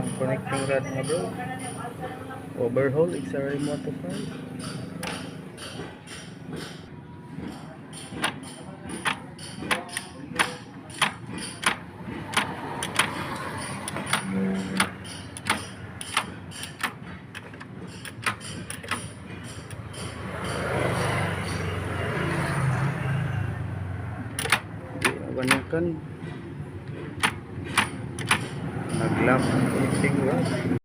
ang connecting rod mo bro. Overhaul XRM 125. Banyakan nag-lock ang connecting rod.